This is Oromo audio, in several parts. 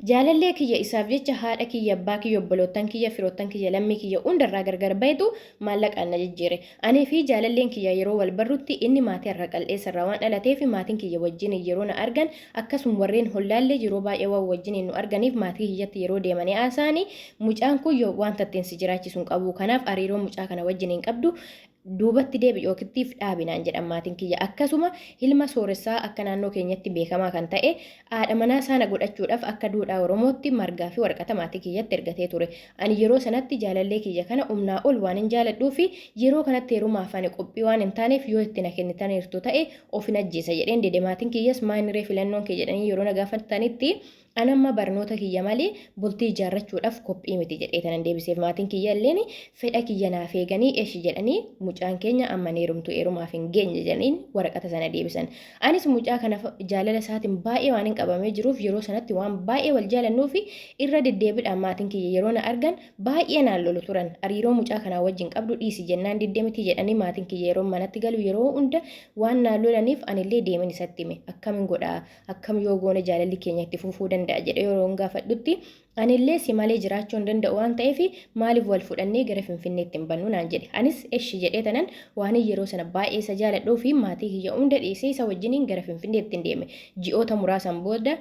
jaalallee kiyya isaaf jecha haadha kiyya abbaa kiyya obboloottan kiyya firoottan kiyya lammii kiyya hundarraa gargar bahetu maallaqaan na jijjiire ani fi jaalalleen kiyya yeroo wal barrutti inni maatii irraa qal'eessarraa waan dhalateef maatiin kiyya wajjin yeroo na argan akkasuma warreen hollaallee yeroo baay'ee waan wajjin nu arganiif maatii kiyyatti yeroo deemanii haasaanii mucaan kun yoo waan tatteen si jiraachisuun qabu kanaaf hariiroo mucaa kana wajjin hin qabdu duubatti deebi yookittiif dhaabinaan jedhan maatiin kiyya akkasuma ilma sooressaa akka naannoo keenyatti beekamaa kan ta'e haadha manaa sana godhachuudhaaf akka duudhaa oromootti margaa fi waraqata maatii kiyyatti ergatee ture ani yeroo sanatti jaalallee kiyya kana umnaa ol waan hin jaaladhuu fi yeroo kanatti heerumaa afaan qophii waan hin taaneef yoo itti na kennitaniirtu ta'e of hin ajjeesa jedheen dede maatiin kiyyas maaniree filannoon kee jedhanii yeroo na gaafatanitti anamma barnoota kiyya malee bultii ijaarrachuudhaaf qophii miti jedhee tanan deebiseef maatiin kiyya illeen fedha kiyya naaf eeganii eeshi jedhanii mucaan keenya amma neerumtu eerumaaf hin geenye jedhaniin waraqata sana deebisan anis mucaa kana jaalala isaatiin baay'ee waan hin qabamee jiruuf yeroo sanatti waan baay'ee wal jaalannuu fi irra deddeebiidhaan maatiin kiyya yeroo na argan baay'ee naan lolu turan hariiroo mucaa kanaa wajjin qabdu dhiisi jennaan diddeemiti jedhanii maatiin kiyya yeroo manatti galu yeroo hunda waan naan lolaniif anillee deemin isatti hime akkamiin godhaa akkam yoo goone jaalalli keenya itti fufuu danda'a jedhee yeroo gaafadhutti anillee si malee jiraachuu hin danda'u waan ta'eef maaliif wal fudhannee gara Finfinneetti hin bannu naan jedhe anis eshi jedhee tanan waan yeroo sana baay'ee isa jaaladhuu fi maatii kiyya hunda dhiisee isa wajjiniin gara Finfinneetti hin deeme ji'oota muraasan booda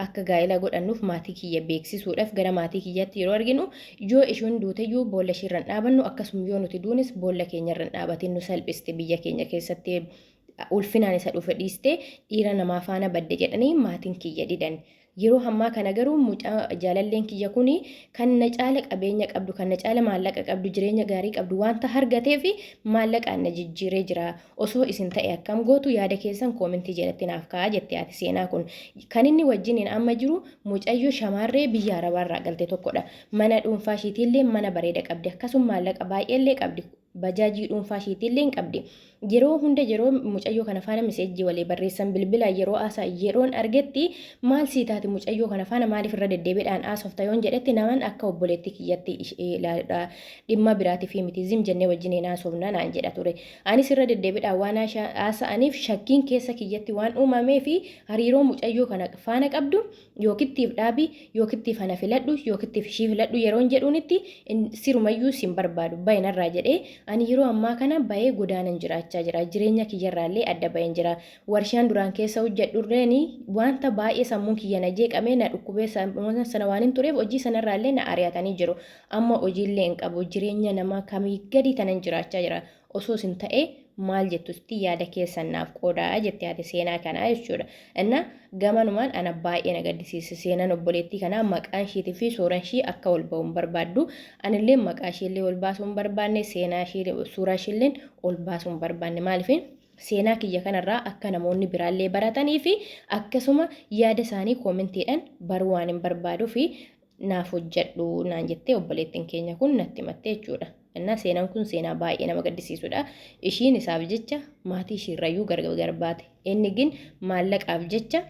akka gaa'ela godhannuuf maatii kiyya beeksisuudhaaf gara maatii kiyyaatti yeroo arginu yoo ishiin duuteyyuu boolla ishiirran dhaabannu akkasuma yoo nuti duunis boolla keenyarran dhaabatiin nu salphiste biyya keenya keessatti ulfinaan isa dhufe dhiiste dhiira namaa faana badde jedhanii maatiin kiyya didan yeroo hammaa kana garuu mucaa jaalalleen kiyya kuni kan na caala qabeenya qabdu kan na caala maallaqa qabdu jireenya gaarii qabdu wanta argatee fi maallaqaan na jijjiiree jira osoo isin ta'e akkam gootu yaada keessan koomentii jalatti naaf kaa'aa jettee ati seenaa kun kan inni wajjiniin amma jiru mucayyoo shamarree biyya arabaarraa galte tokkodha mana dhuunfaa ishiitillee mana bareeda qabdi akkasuma maallaqa baay'eellee qabdi bajaajii dhuunfaa ishiitillee qabdi yeroo hunda yeroo mucayyoo kana faana meseejii walii barreessan bilbila yeroo aasaa yeroon argetti maal sii taati mucayyoo kana faana maaliif irra deddeebiidhaan aasofta yoon jedhetti naman akka obboleetti kiyyatti dhimma biraati fi miti zim jennee wajjin haasofna naan jedha ture anis irra deddeebiidhaan waan haasa'aniif shakkiin keessa kiyyatti waan uumamee fi hariiroo mucayyoo kana faana qabdu yookittiif dhaabi yookittiif ana filadhu yookittiif ishii filadhu yeroon jedhuunitti sirumayyuu sin barbaadu bayinarraa jedhee ani yeroo ammaa kana bayee godaanan jiraachaa jira jireenya kiyyarraallee adda bayeen jira warshaan duraan keessa hojjedhurreeni wanta baay'ee sammuun kiyya na jeeqamee na dhukkubee sana waan hin tureef hojii sanarraallee na ari'atanii jiru amma hojiillee hin qabu jireenya namaa kamii gadi tanan jiraachaa jira osoo sin ta'e maal jettusti yaada keessan naaf qoodaa jettee ati seenaa kanaa jechuudha inna gamanumaan ana baay'ee na gaddisiise seenaan obboleettii kanaa maqaan ishiitii fi suuraan ishii akka ol ba'u hin barbaaddu anillee maqaa ishiillee ol baasuu hin barbaanne seenaa ishii suuraa ishiillee ol baasuu hin barbaanne maaliif seenaa kiyya kanarraa akka namoonni biraallee baratanii fi akkasuma yaada isaanii koomentiidhaan baruu waan hin barbaaduu fi naaf hojjedhu naan jettee obboleettiin keenya kun natti himatte jechuudha. Inna seenaan kun seenaa baay'ee nama gaddisiisudha. Ishiin isaaf jecha maatii ishiirrayyuu gargar baate. Inni gin maallaqaaf jecha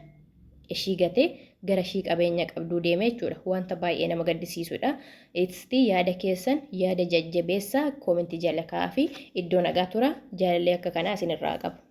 ishii gatee gara ishii qabeenya qabduu deeme jechuudha. Wanta baay'ee nama gaddisiisudha. Itti yaada keessan yaada jajjabeessaa koomentii jala kaa'aa fi iddoo nagaa tura jaalallee akka kanaa isinirraa qabu.